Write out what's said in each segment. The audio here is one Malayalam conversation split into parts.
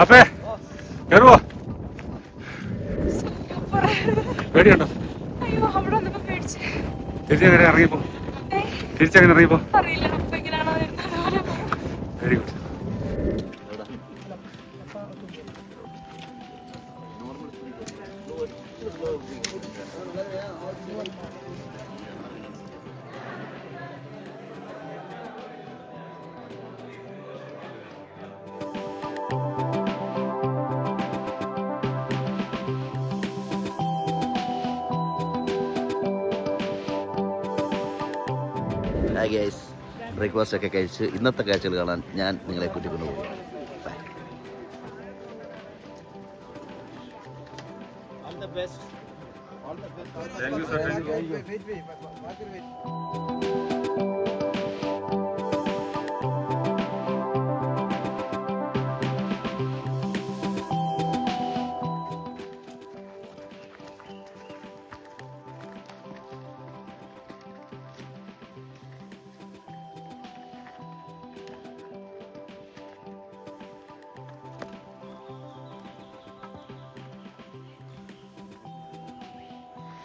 അപ്പേ കയറുവോ? പേടിയുണ്ടോ? തിരിച്ചെങ്ങനെ ഇറങ്ങിപ്പോ? തിരിച്ചെങ്ങനെ ഇറങ്ങിപ്പോ? Very good. Hi guys, breakfast ഒക്കെ കഴിച്ച് ഇന്നത്തെ കാഴ്ചകൾ കാണാൻ ഞാൻ നിങ്ങളെ കൂട്ടിക്കൊണ്ടു പോകും.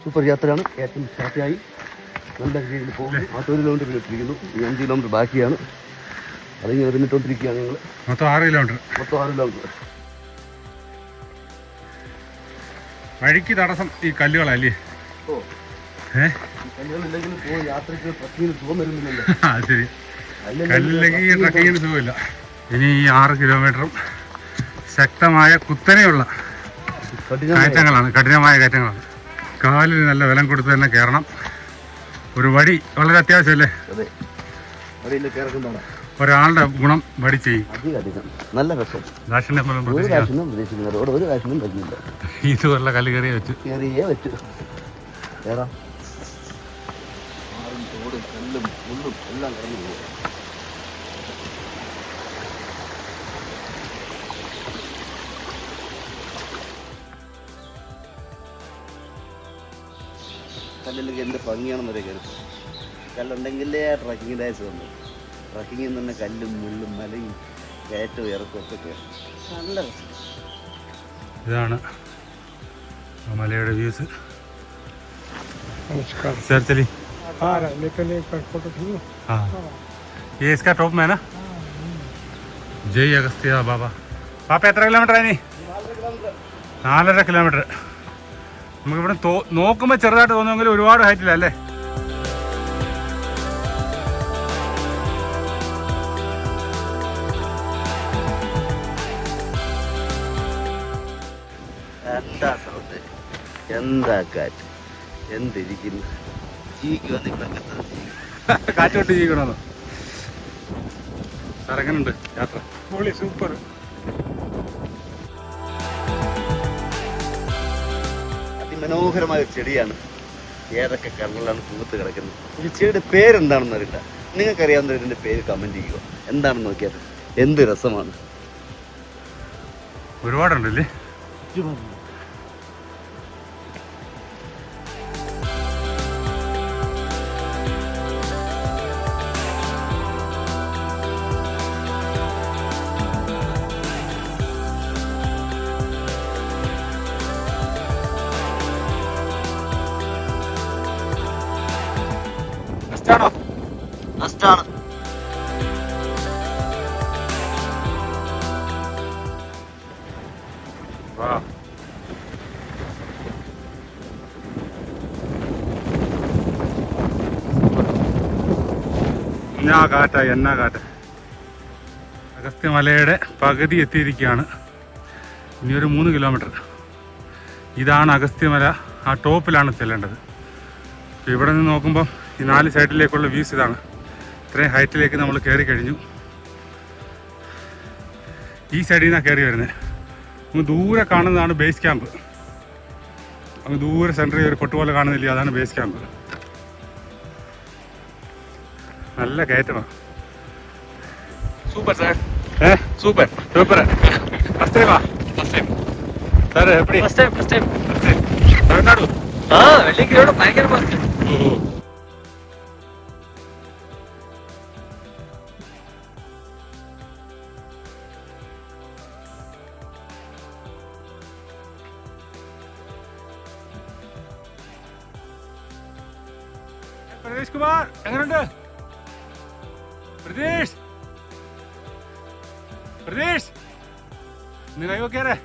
സൂപ്പർ യാത്രയാണ്. ഏറ്റവും ഹാപ്പിയായി നല്ല രീതിയിൽ പോകും. 1 കിലോമീറ്റർ ഇട്ടിരിക്കുന്നു. 5 കിലോമീറ്റർ ബാക്കിയാണ്. അതിങ്ങനെ പിന്നിട്ടോണ്ടിരിക്കുകയാണ് ഞങ്ങൾ. മൊത്തം 6 കിലോമീറ്റർ. 6 കിലോമീറ്റർ. വഴിക്ക് തടസ്സം ഈ കല്ലുകളല്ലേ? കല്ലുകളില്ലെങ്കിൽ പോയി യാത്രയ്ക്ക് ട്രക്കിങ്ങിന് സുഖം വരുന്നില്ലല്ലോ. ശരി, കല്ലില്ലെങ്കിൽ ട്രക്കിങ്ങിന് സുഖമില്ല. ഇനി ഈ 6 കിലോമീറ്ററും ശക്തമായ കുത്തനെയുള്ള കയറ്റങ്ങളാണ്, കഠിനമായ കയറ്റങ്ങളാണ്. കാലിന് നല്ല ബലം കൊടുത്ത് തന്നെ കയറണം. ഒരു വടി വളരെ അത്യാവശ്യമല്ലേ? ഒരാളുടെ ഗുണം വടി ചെയ്യും. നല്ല രസം. ഇതുപോലുള്ള കല്ല് കയറിയേ വെച്ചു. കല്ലിലേക്ക് എന്ത് ഭംഗിയാണെന്നൊരു കരുത്ത്. കല്ലുണ്ടെങ്കിലേ ട്രക്കിങ് ഡേയ്സ് വന്നു. ട്രക്കിങ്ങിൽ തന്നെ കല്ലും മുള്ളും മലയും കയറ്റവും ഇറക്കും ഒക്കെ കയറും. നല്ല രസം. ഇതാണ് മലയുടെ വ്യൂസ്. ये इसका टॉप में है ना? जय अगस्त्य बाबा. പാപ്പ എത്ര കിലോമീറ്റർ ആയി? 4.5 കിലോമീറ്റർ. നമുക്കിവിടെ നോക്കുമ്പോൾ ചെറുതായിട്ട് തോന്നുമെങ്കിലും ഒരുപാട് ഹൈറ്റില്ല അല്ലേ? എന്താ സൗണ്ട്, എന്താ കാറ്റ്, എന്തിരിക്കുന്നു. കാറ്റോട്ട് ജീവിക്കണമെന്ന്. സാർ എങ്ങനെയുണ്ട് യാത്ര? സൂപ്പർ. അതിമനോഹരമായ ഒരു ചെടിയാണ്. ഏതൊക്കെ കളറിലാണ് പൂത്ത് കിടക്കുന്നത്. ഈ ചെടിയുടെ പേരെന്താണെന്ന് അറിയില്ല. നിങ്ങൾക്കറിയാവുന്ന ഇതിൻ്റെ പേര് കമൻറ്റ് ചെയ്യുക. എന്താണെന്ന് നോക്കിയാൽ എന്ത് രസമാണ്. ഒരുപാടുണ്ടല്ലേ? നഷ്ടാണ്. എന്നാ കാറ്റ, എന്നാ കാറ്റ്. അഗസ്ത്യമലയുടെ പകുതി എത്തിയിരിക്കുകയാണ്. ഇനിയൊരു 3 കിലോമീറ്റർ. ഇതാണ് അഗസ്ത്യമല. ആ ടോപ്പിലാണ് ചെല്ലേണ്ടത്. ഇവിടെ നിന്ന് നോക്കുമ്പോൾ ഈ 4 സൈഡിലേക്കുള്ള വ്യൂസ് ഇതാണ്. ഇത്രയും ഹൈറ്റിലേക്ക് നമ്മൾ കയറി കഴിഞ്ഞു. ഈ സൈഡിൽ നിന്നാണ് കയറി വരുന്നത്. അങ്ങ് ദൂരെ കാണുന്നതാണ് ബേസ് ക്യാമ്പ്. അങ്ങ് ദൂരെ സെൻറ്ററിൽ ഒരു പൊട്ട് പോലെ കാണുന്നില്ല, അതാണ് ബേസ് ക്യാമ്പ്. നല്ല കയറ്റമാണ്. Super sir. Super super. First ടൈമാ? First time sir. എപ്പടി? First time. First time. Tamil Nadu? വെള്ളിക്കിലോട് ഭയങ്കര ഫസ്റ്റ്. പ്രതീഷ് കുമാർ എങ്ങനെയുണ്ട്? പ്രതീഷ് പ്രതീഷ് ഇന്ന് കൈവക്കേറെ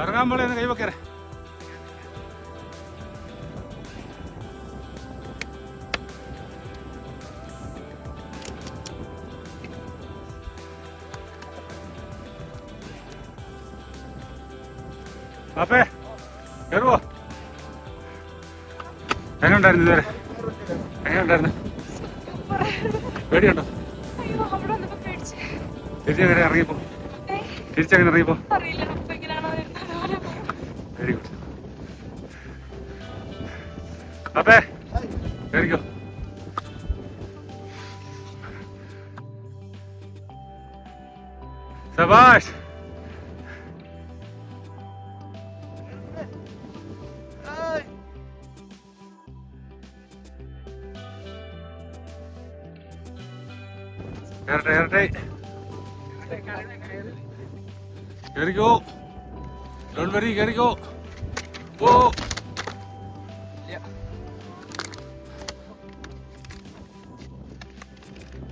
ഇറങ്ങാൻ പോലെ ഒന്ന് കൈവക്കേറെ. അപ്പേ കയറുവോ? എങ്ങനെയുണ്ടായിരുന്നു ഇതുവരെ? എങ്ങനെയുണ്ടായിരുന്നു? പേടിയുണ്ടോ? തിരിച്ചെങ്ങനെ ഇറങ്ങിയപ്പോ? തിരിച്ചെങ്ങനെ ഇറങ്ങിയപ്പോ? Very good. അപ്പേ കയറിക്കോ. സബാഷ്. കേറിക്കോ. ഡോണ്ട് വറി, കേറിക്കോ. ഓ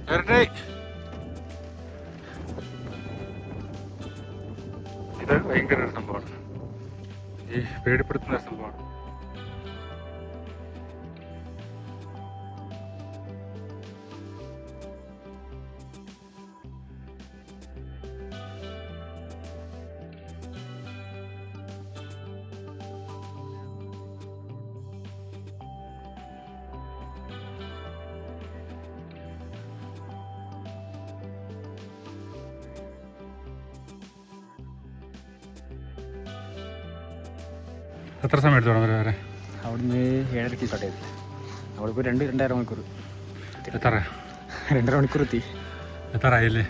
കേറട്ടെ. ഇത് ഭയങ്കര ഒരു സംഭവമാണ്, ഈ പേടിപ്പെടുത്തുന്ന ഒരു സംഭവമാണ്. എത്ര സമയം എടുത്തു തുടങ്ങുന്നത് വരെ? അവിടുന്ന് 7:30 സ്റ്റാർട്ട് ചെയ്തു. അവിടെ ഇപ്പോൾ 2-2.5 മണിക്കൂർ. എത്ര? 2.5 മണിക്കൂർ എത്തി. എത്ര ആയില്ലേ?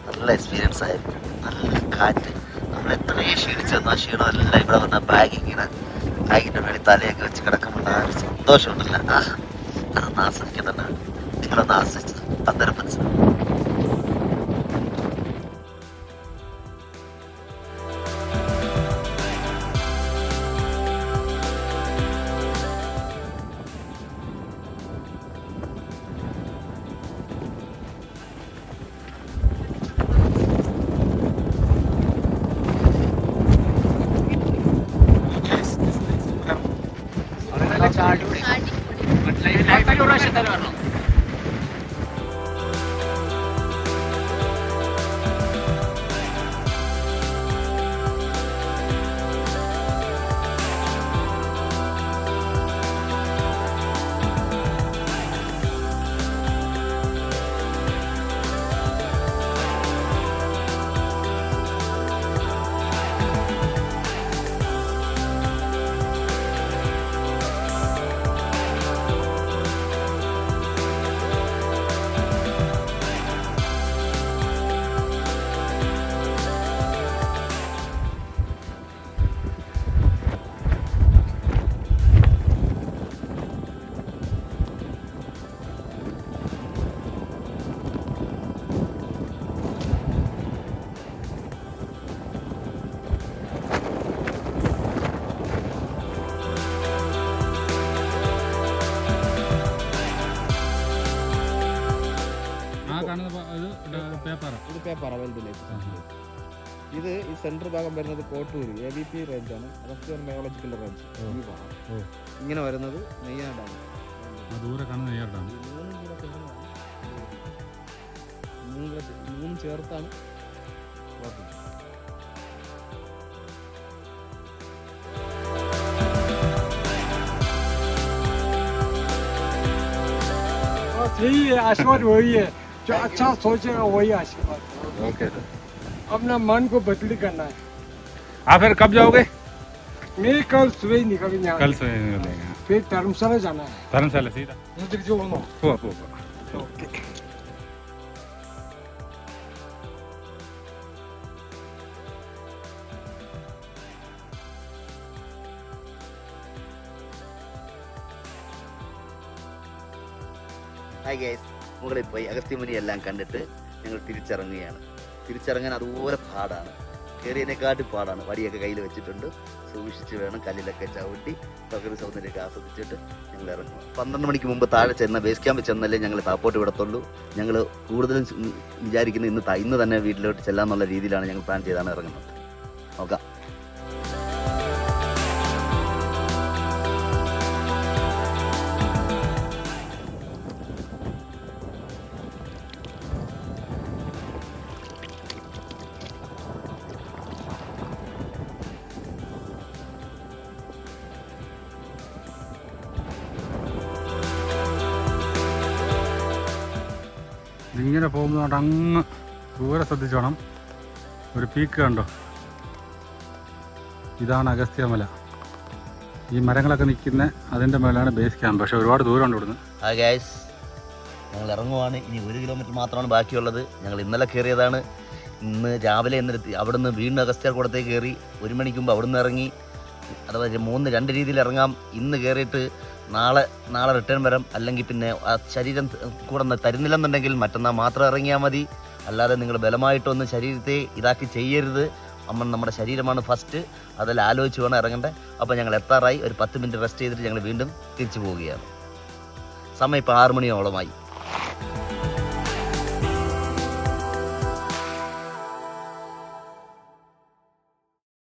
നല്ല എക്സ്പീരിയൻസ് ആയിരുന്നു. നല്ല കാറ്റ്. നമ്മൾ എത്രയും ക്ഷീണിച്ചെന്നു, ആ ക്ഷീണം എല്ലാം ഇവിടെ വന്ന ബാഗിൻ്റെ മേളിൽ തലയൊക്കെ വെച്ച് കിടക്കുമ്പോൾ ആ ഒരു സന്തോഷമുണ്ടല്ലോ, അതൊന്ന് ആസ്വദിക്കുന്നുണ്ടാണ്. നിങ്ങളൊന്ന് ആസ്വദിച്ചത് അന്നേരം മനസ്സിലാവും. Paper available. ഇത് ഈ സെൻട്രൽ ഭാഗം വരുന്നത് കോട്ടൂര് ABP റേഞ്ചാണ്, അഗസ്ത്യൻ ബയോളജിക്കൽ റേഞ്ച്. ഈ ഭാഗം ഇങ്ങനെ വരുന്നത് നെയ്യാറാണ്. ദൂരെ കാണുന്ന നെയ്യാറാണ്. മൂന്നും ചേർത്താണ് കുഴപ്പം. यही आशीर्वाद वही है जो अच्छा सोचेगा वही आशीर्वाद. Okay sir. अपना मन को बदली करना है. आप फिर कब जाओगे? मैं कल सुबह ही निकलेंगे यहाँ. कल सुबह निकलेंगे. फिर धर्मशाला जाना है. धर्मशाला सीधा. उधर जो हो. ओके. ഹായ് ഗൈസ്, മുകളിൽ പോയി അഗസ്ത്യമുനി എല്ലാം കണ്ടിട്ട് ഞങ്ങൾ തിരിച്ചിറങ്ങുകയാണ്. തിരിച്ചിറങ്ങാൻ അതുപോലെ പാടാണ്, കയറിയതിനെക്കാട്ടും പാടാണ്. വടിയൊക്കെ കയ്യിൽ വെച്ചിട്ടുണ്ട്, സൂക്ഷിച്ച് വേണം, കല്ലിലൊക്കെ ചവിട്ടി പ്രകൃതി സൗന്ദര്യമൊക്കെ ആസ്വദിച്ചിട്ട് ഞങ്ങൾ ഇറങ്ങും. 12 മണിക്ക് മുമ്പ് താഴെ ചെന്ന ബേസ് ക്യാമ്പിൽ ചെന്നല്ലേ ഞങ്ങൾ താപ്പോട്ട് വിടത്തുള്ളൂ. ഞങ്ങൾ കൂടുതലും വിചാരിക്കുന്നത് ഇന്ന് തന്നെ വീട്ടിലോട്ട് ചെല്ലാന്നുള്ള രീതിയിലാണ് ഞങ്ങൾ പ്ലാൻ ചെയ്താണ് ഇറങ്ങുന്നത്. നോക്കാം. ഇങ്ങനെ പോകുന്നതുകൊണ്ട് അങ്ങ് ദൂരെ ശ്രദ്ധിച്ചോണം. ഒരു പീക്ക് കണ്ടോ, ഇതാണ് അഗസ്ത്യമല. ഈ മരങ്ങളൊക്കെ നിൽക്കുന്ന അതിൻ്റെ മേലാണ് ബേസ് ക്യാമ്പ്. പക്ഷേ ഒരുപാട് ദൂരമുണ്ട് ഇവിടുന്ന്. ഹായ് ഗൈസ്, ഞങ്ങൾ ഇറങ്ങുവാണ്. ഇനി 1 കിലോമീറ്റർ മാത്രമാണ് ബാക്കിയുള്ളത്. ഞങ്ങൾ ഇന്നലെ കയറിയതാണ്. ഇന്ന് രാവിലെ അവിടുന്ന് വീണ്ടും അഗസ്ത്യർകൂടത്തേക്ക് കയറി. 1 മണിക്ക് മുമ്പ് അവിടുന്ന് ഇറങ്ങി. അഥവാ 2 രീതിയിൽ ഇറങ്ങാം. ഇന്ന് കയറിയിട്ട് നാളെ റിട്ടേൺ വരാം. അല്ലെങ്കിൽ പിന്നെ ആ ശരീരം കൂടെ തരുന്നില്ലെന്നുണ്ടെങ്കിൽ മറ്റന്നാൾ മാത്രം ഇറങ്ങിയാൽ മതി. അല്ലാതെ നിങ്ങൾ ബലമായിട്ടൊന്നും ശരീരത്തെ ഇതാക്കി ചെയ്യരുത്. നമ്മുടെ ശരീരമാണ് ഫസ്റ്റ്, അതെല്ലാം ആലോചിച്ച് വേണം ഇറങ്ങേണ്ടത്. അപ്പോൾ ഞങ്ങൾ എത്താറായി. ഒരു 10 മിനിറ്റ് റെസ്റ്റ് ചെയ്തിട്ട് ഞങ്ങൾ വീണ്ടും തിരിച്ചു പോവുകയാണ്. സമയം ഇപ്പോൾ 6 മണിയോളമായി.